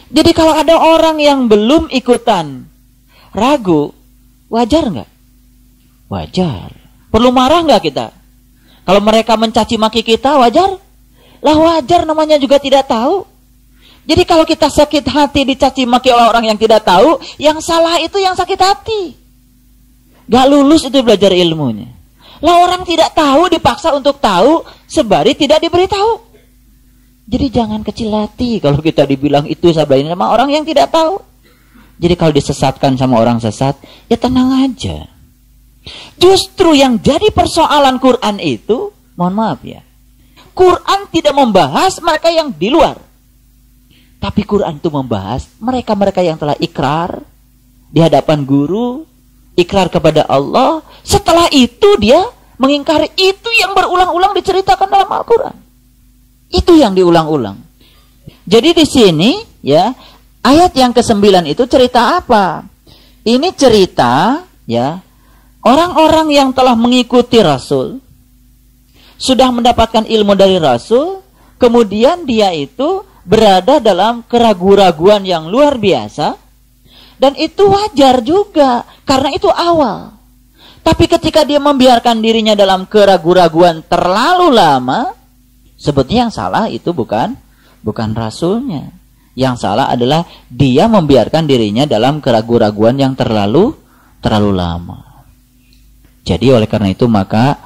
Jadi kalau ada orang yang belum ikutan ragu, wajar nggak? Wajar. Perlu marah nggak kita? Kalau mereka mencaci maki kita, wajar? Lah wajar, namanya juga tidak tahu. Jadi kalau kita sakit hati dicaci maki oleh orang yang tidak tahu, yang salah itu yang sakit hati. Gak lulus itu belajar ilmunya. Lah orang tidak tahu dipaksa untuk tahu, sebari tidak diberitahu. Jadi jangan kecil hati kalau kita dibilang itu sabdain sama orang yang tidak tahu. Jadi kalau disesatkan sama orang sesat, ya tenang aja. Justru yang jadi persoalan Quran itu, mohon maaf ya, Quran tidak membahas mereka yang di luar. Tapi Quran itu membahas mereka-mereka yang telah ikrar di hadapan guru, ikrar kepada Allah. Setelah itu dia mengingkari itu yang berulang-ulang diceritakan dalam Al-Quran. Itu yang diulang-ulang. Jadi di sini ya, ayat yang ke-9 itu cerita apa? Ini cerita ya, orang-orang yang telah mengikuti Rasul, sudah mendapatkan ilmu dari Rasul, kemudian dia itu berada dalam keraguan-raguan yang luar biasa, dan itu wajar juga karena itu awal. Tapi ketika dia membiarkan dirinya dalam keraguan-raguan terlalu lama, sebetulnya yang salah itu bukan Rasulnya. Yang salah adalah dia membiarkan dirinya dalam keraguan-raguan yang terlalu lama. Jadi oleh karena itu maka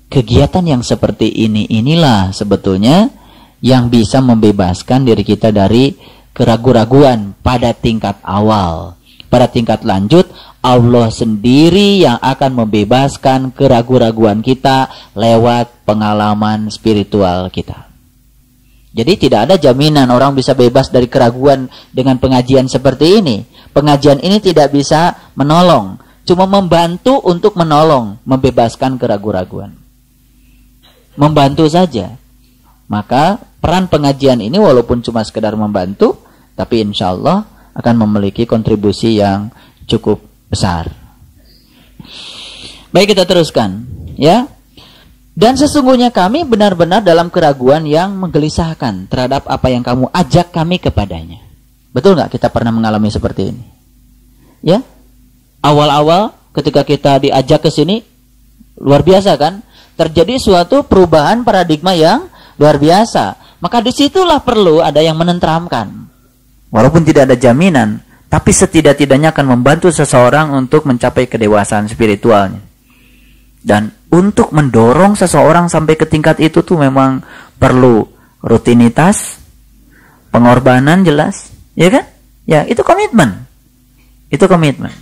kegiatan yang seperti inilah sebetulnya yang bisa membebaskan diri kita dari keraguan-raguan pada tingkat awal. Pada tingkat lanjut, Allah sendiri yang akan membebaskan keraguan-raguan kita lewat pengalaman spiritual kita. Jadi tidak ada jaminan orang bisa bebas dari keraguan dengan pengajian seperti ini. Pengajian ini tidak bisa menolong, cuma membantu untuk menolong, membebaskan keraguan-raguan. Membantu saja. Maka peran pengajian ini walaupun cuma sekedar membantu, tapi insya Allah akan memiliki kontribusi yang cukup besar. Baik, kita teruskan ya. Dan sesungguhnya kami benar-benar dalam keraguan yang menggelisahkan terhadap apa yang kamu ajak kami kepadanya. Betul nggak kita pernah mengalami seperti ini? Ya, awal-awal ketika kita diajak ke sini luar biasa kan? Terjadi suatu perubahan paradigma yang luar biasa. Maka disitulah perlu ada yang menenteramkan. Walaupun tidak ada jaminan, tapi setidak-tidaknya akan membantu seseorang untuk mencapai kedewasaan spiritualnya. Dan untuk mendorong seseorang sampai ke tingkat itu tuh memang perlu rutinitas, pengorbanan jelas, ya kan? Ya, itu komitmen. Itu komitmen.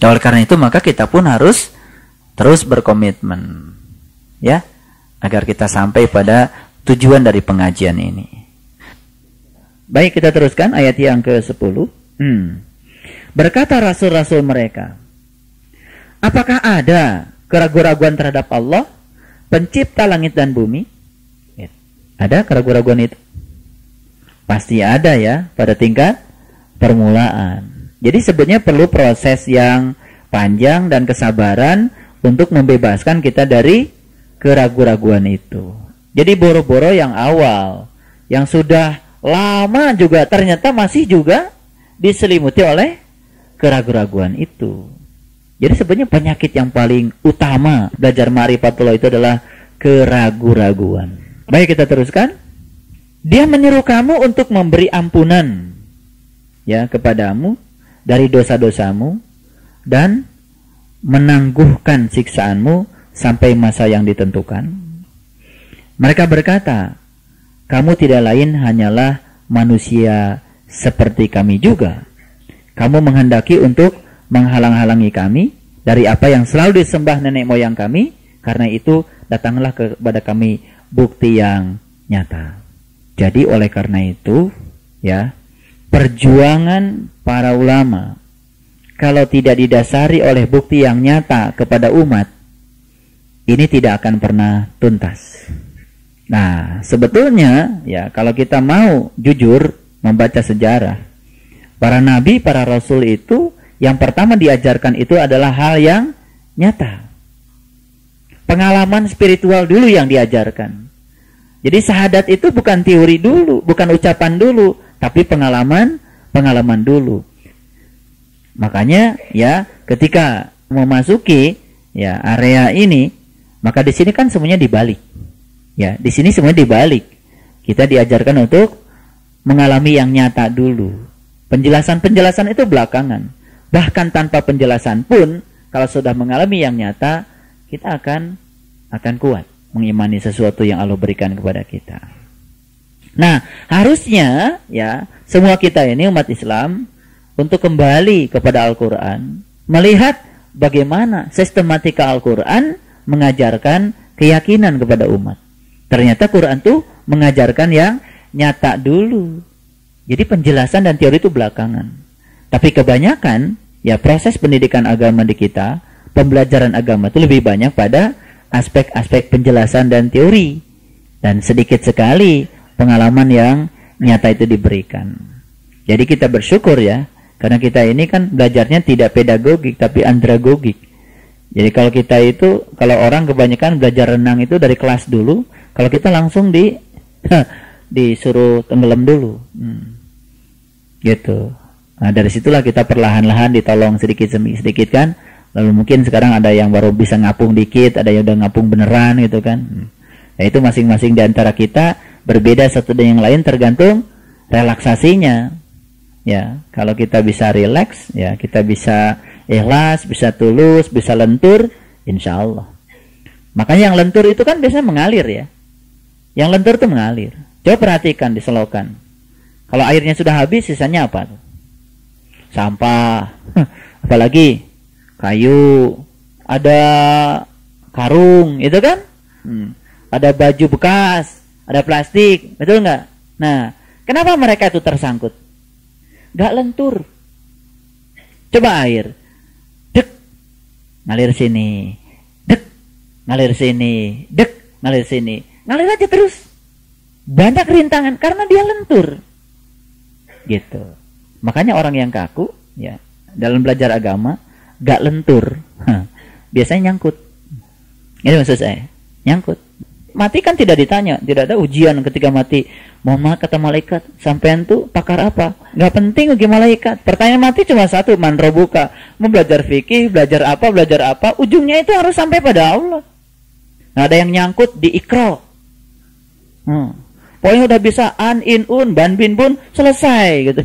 Oleh karena itu maka kita pun harus terus berkomitmen. Ya, agar kita sampai pada tujuan dari pengajian ini. Baik, kita teruskan ayat yang ke-10. Berkata rasul-rasul mereka, apakah ada keraguan-raguan terhadap Allah, pencipta langit dan bumi? Ada keraguan-raguan itu? Pasti ada ya, pada tingkat permulaan. Jadi sebenarnya perlu proses yang panjang dan kesabaran untuk membebaskan kita dari keraguan-raguan itu. Jadi boro-boro yang awal, yang sudah lama juga ternyata masih juga diselimuti oleh keraguan-raguan itu. Jadi sebenarnya penyakit yang paling utama belajar ma'rifatullah itu adalah keraguan-raguan. Baik, kita teruskan. Dia menyeru kamu untuk memberi ampunan ya kepadamu dari dosa-dosamu dan menangguhkan siksaanmu sampai masa yang ditentukan. Mereka berkata, kamu tidak lain hanyalah manusia seperti kami juga. Kamu menghendaki untuk menghalang-halangi kami dari apa yang selalu disembah nenek moyang kami. Karena itu datanglah kepada kami bukti yang nyata. Jadi oleh karena itu ya, perjuangan para ulama kalau tidak didasari oleh bukti yang nyata kepada umat, ini tidak akan pernah tuntas. Nah, sebetulnya ya kalau kita mau jujur membaca sejarah, para nabi, para rasul itu yang pertama diajarkan itu adalah hal yang nyata. Pengalaman spiritual dulu yang diajarkan. Jadi syahadat itu bukan teori dulu, bukan ucapan dulu, tapi pengalaman dulu. Makanya ya ketika memasuki ya area ini, maka di sini kan semuanya dibalik. Ya, di sini semuanya dibalik. Kita diajarkan untuk mengalami yang nyata dulu. Penjelasan-penjelasan itu belakangan. Bahkan tanpa penjelasan pun, kalau sudah mengalami yang nyata, kita akan kuat mengimani sesuatu yang Allah berikan kepada kita. Nah, harusnya ya semua kita ini umat Islam untuk kembali kepada Al-Quran, melihat bagaimana sistematika Al-Quran mengajarkan keyakinan kepada umat. Ternyata Quran tuh mengajarkan yang nyata dulu. Jadi penjelasan dan teori itu belakangan. Tapi kebanyakan ya proses pendidikan agama di kita, pembelajaran agama itu lebih banyak pada aspek-aspek penjelasan dan teori. Dan sedikit sekali pengalaman yang nyata itu diberikan. Jadi kita bersyukur ya, karena kita ini kan belajarnya tidak pedagogik tapi andragogik. Jadi kalau kita itu, kalau orang kebanyakan belajar renang itu dari kelas dulu, kalau kita langsung disuruh tenggelam dulu. Gitu. Nah, dari situlah kita perlahan-lahan ditolong sedikit demi sedikit kan. Lalu mungkin sekarang ada yang baru bisa ngapung dikit, ada yang udah ngapung beneran gitu kan. Nah, itu masing-masing di antara kita berbeda satu dengan yang lain tergantung relaksasinya. Ya, kalau kita bisa rileks, ya kita bisa ikhlas, bisa tulus, bisa lentur, insya Allah. Makanya yang lentur itu kan biasanya mengalir ya. Yang lentur itu mengalir. Coba perhatikan di selokan. Kalau airnya sudah habis, sisanya apa? Sampah. Apalagi kayu, ada karung, itu kan? Ada baju bekas, ada plastik, betul nggak? Nah, kenapa mereka itu tersangkut? Gak lentur. Coba air, dek, ngalir sini, dek, ngalir sini, dek, ngalir sini, ngalir aja terus. Banyak rintangan karena dia lentur. Gitu. Makanya orang yang kaku, ya, dalam belajar agama gak lentur, biasanya nyangkut. Ini maksud saya, nyangkut. Mati kan tidak ditanya, tidak ada ujian ketika mati. Mohon maaf kata malaikat, sampean tuh pakar apa? Gak penting bagi malaikat. Pertanyaan mati cuma satu, man robuka. Mau belajar fikih, belajar apa, ujungnya itu harus sampai pada Allah. Nah, ada yang nyangkut di ikro. Pokoknya udah bisa an, in, un, ban, bin, bun, selesai gitu.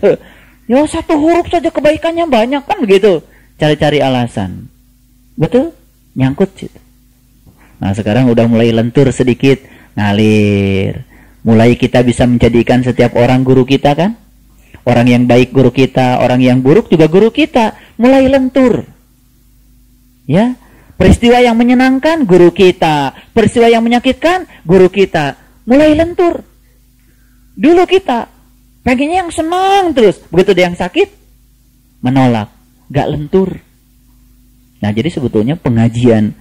Ya satu huruf saja kebaikannya banyak kan begitu. Cari-cari alasan. Betul? Nyangkut gitu. Nah, sekarang udah mulai lentur sedikit, ngalir. Mulai kita bisa menjadikan setiap orang guru kita kan? Orang yang baik guru kita, orang yang buruk juga guru kita. Mulai lentur. Ya, peristiwa yang menyenangkan guru kita, peristiwa yang menyakitkan guru kita. Mulai lentur. Dulu kita pengennya yang senang terus, begitu ada yang sakit menolak, gak lentur. Nah, jadi sebetulnya pengajian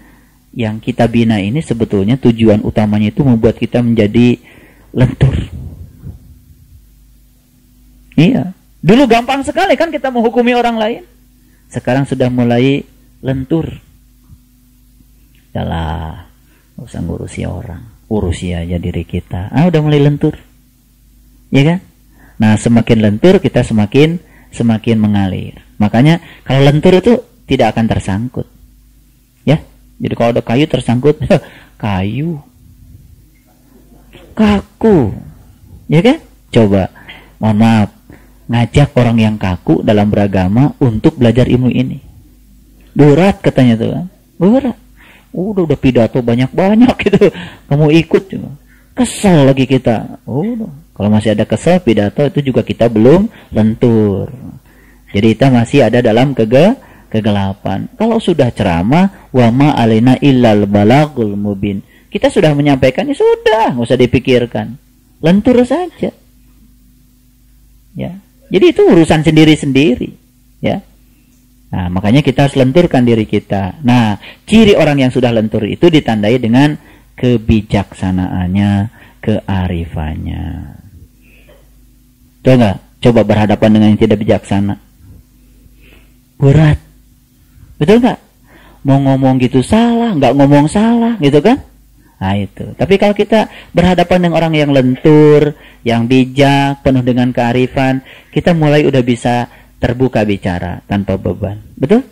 yang kita bina ini sebetulnya tujuan utamanya itu membuat kita menjadi lentur. Iya, dulu gampang sekali kan kita menghukumi orang lain. Sekarang sudah mulai lentur. Yalah, gak usah ngurusi orang, urusi aja diri kita. Udah mulai lentur. Ya kan? Nah, semakin lentur kita semakin mengalir. Makanya kalau lentur itu tidak akan tersangkut. Ya. Jadi kalau ada kayu tersangkut, kayu kaku, ya kan? Coba, mohon maaf, ngajak orang yang kaku dalam beragama untuk belajar ilmu ini. Berat katanya tuh kan, berat. Udah pidato banyak-banyak gitu, kamu ikut juga. Kesel lagi kita. Kalau masih ada kesel pidato itu juga kita belum lentur. Jadi kita masih ada dalam kegelapan. Kalau sudah ceramah, wa ma alaina illal balagul mubin. Kita sudah menyampaikan, ya sudah, nggak usah dipikirkan. Lentur saja. Ya. Jadi itu urusan sendiri-sendiri, ya. Nah, makanya kita harus lenturkan diri kita. Nah, ciri orang yang sudah lentur itu ditandai dengan kebijaksanaannya, kearifannya. Coba berhadapan dengan yang tidak bijaksana. Berat. Betul nggak? Mau ngomong gitu salah, nggak ngomong salah, gitu kan? Nah itu. Tapi kalau kita berhadapan dengan orang yang lentur, yang bijak, penuh dengan kearifan, kita mulai udah bisa terbuka bicara tanpa beban. Betul?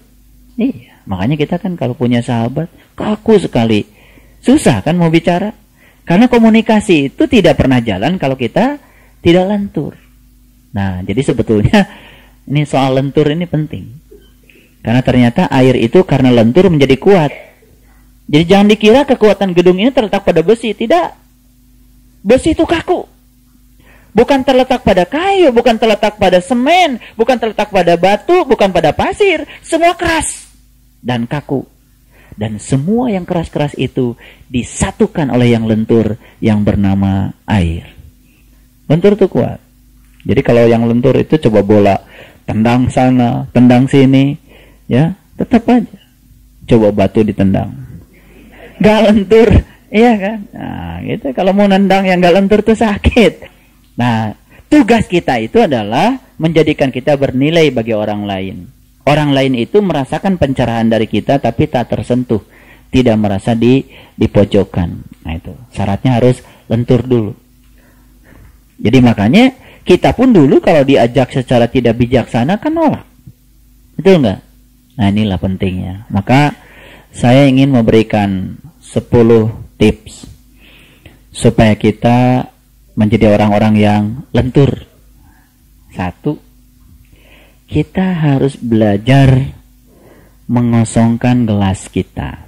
Iya. Makanya kita kan kalau punya sahabat, kaku sekali. Susah kan mau bicara? Karena komunikasi itu tidak pernah jalan kalau kita tidak lentur. Nah, jadi sebetulnya ini soal lentur ini penting. Karena ternyata air itu karena lentur menjadi kuat. Jadi jangan dikira kekuatan gedung ini terletak pada besi. Tidak. Besi itu kaku. Bukan terletak pada kayu, bukan terletak pada semen, bukan terletak pada batu, bukan pada pasir. Semua keras dan kaku. Dan semua yang keras-keras itu disatukan oleh yang lentur yang bernama air. Lentur itu kuat. Jadi kalau yang lentur itu coba bola, tendang sana, tendang sini, ya tetap aja. Coba batu ditendang. Gak lentur, iya kan? Nah, gitu. Kalau mau nendang yang gak lentur tuh sakit. Nah, tugas kita itu adalah menjadikan kita bernilai bagi orang lain. Orang lain itu merasakan pencerahan dari kita, tapi tak tersentuh, tidak merasa dipojokkan. Nah itu, syaratnya harus lentur dulu. Jadi makanya kita pun dulu kalau diajak secara tidak bijaksana kan nolak. Betul nggak? Nah inilah pentingnya. Maka saya ingin memberikan 10 tips supaya kita menjadi orang-orang yang lentur. 1, kita harus belajar mengosongkan gelas kita.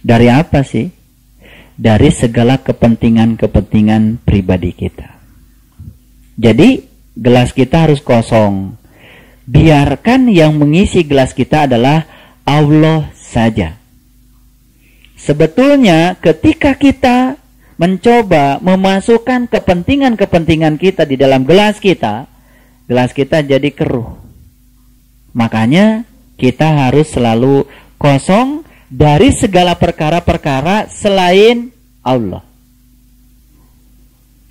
Dari apa sih? Dari segala kepentingan-kepentingan pribadi kita. Jadi gelas kita harus kosong. Biarkan yang mengisi gelas kita adalah Allah saja. Sebetulnya ketika kita mencoba memasukkan kepentingan-kepentingan kita di dalam gelas kita jadi keruh. Makanya kita harus selalu kosong dari segala perkara-perkara selain Allah.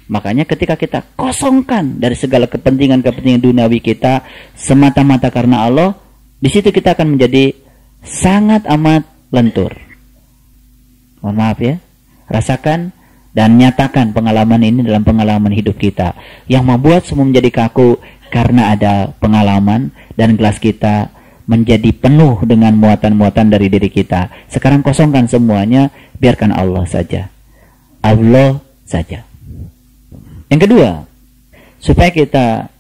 Makanya ketika kita kosongkan dari segala kepentingan-kepentingan duniawi kita semata-mata karena Allah, di situ kita akan menjadi sangat amat lentur. Mohon maaf ya, rasakan dan nyatakan pengalaman ini dalam pengalaman hidup kita. Yang membuat semua menjadi kaku karena ada pengalaman dan gelas kita menjadi penuh dengan muatan-muatan dari diri kita. Sekarang kosongkan semuanya, biarkan Allah saja. Allah saja. Yang kedua, supaya kita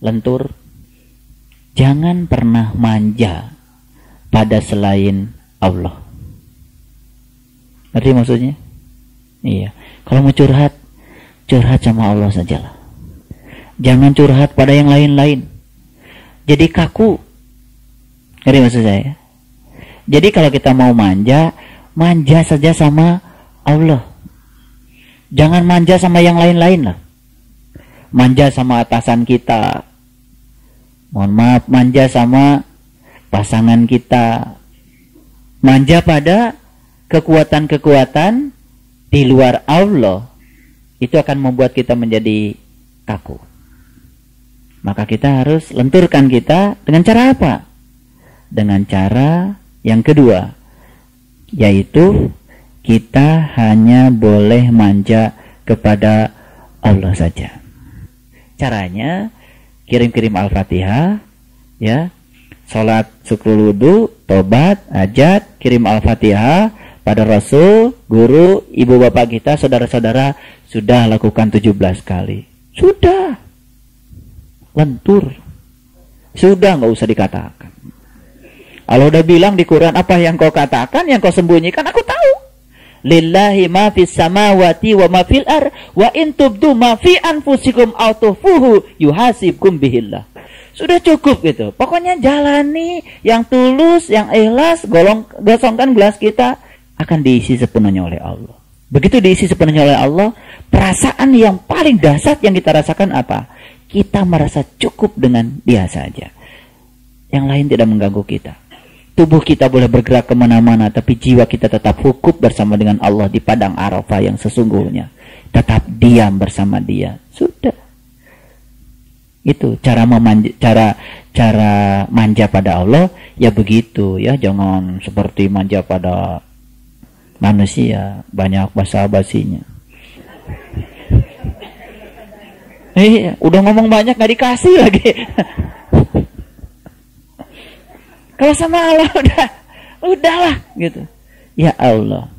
lentur, jangan pernah manja pada selain Allah. Ngerti maksudnya? Iya. Kalau mau curhat, curhat sama Allah sajalah. Jangan curhat pada yang lain-lain. Jadi kaku. Ngerti maksud saya? Jadi kalau kita mau manja, manja saja sama Allah. Jangan manja sama yang lain-lain lah. Manja sama atasan kita. Mohon maaf, manja sama pasangan kita. Manja pada kekuatan-kekuatan di luar Allah. Itu akan membuat kita menjadi kaku. Maka kita harus lenturkan kita dengan cara apa? Dengan cara yang kedua, yaitu kita hanya boleh manja kepada Allah saja. Caranya kirim-kirim Al-Fatihah, ya, sholat syukur wudu, tobat, hajat, kirim Al-Fatihah pada Rasul, guru, ibu bapak kita, saudara-saudara sudah lakukan 17 kali. Sudah lentur. Sudah, nggak usah dikatakan. Allah udah bilang di Quran, apa yang kau katakan, yang kau sembunyikan, aku tahu. Lillahi ma fis samawati wa ma fil ar wa in tubdu ma fi anfusikum aw tukhfuhu yuhasibkum bihillah. Sudah cukup gitu. Pokoknya jalani yang tulus, yang ikhlas, gosongkan gelas kita akan diisi sepenuhnya oleh Allah. Begitu diisi sepenuhnya oleh Allah, perasaan yang paling dahsyat yang kita rasakan apa? Kita merasa cukup dengan dia saja. Yang lain tidak mengganggu kita. Tubuh kita boleh bergerak kemana-mana, tapi jiwa kita tetap hukuf bersama dengan Allah di padang Arafah yang sesungguhnya. Tetap diam bersama dia. Sudah. Itu cara manja pada Allah ya begitu ya, jangan seperti manja pada Manusia banyak basa-basinya. Iya, udah ngomong banyak nggak dikasih lagi. Kalau sama Allah udahlah gitu. Ya Allah,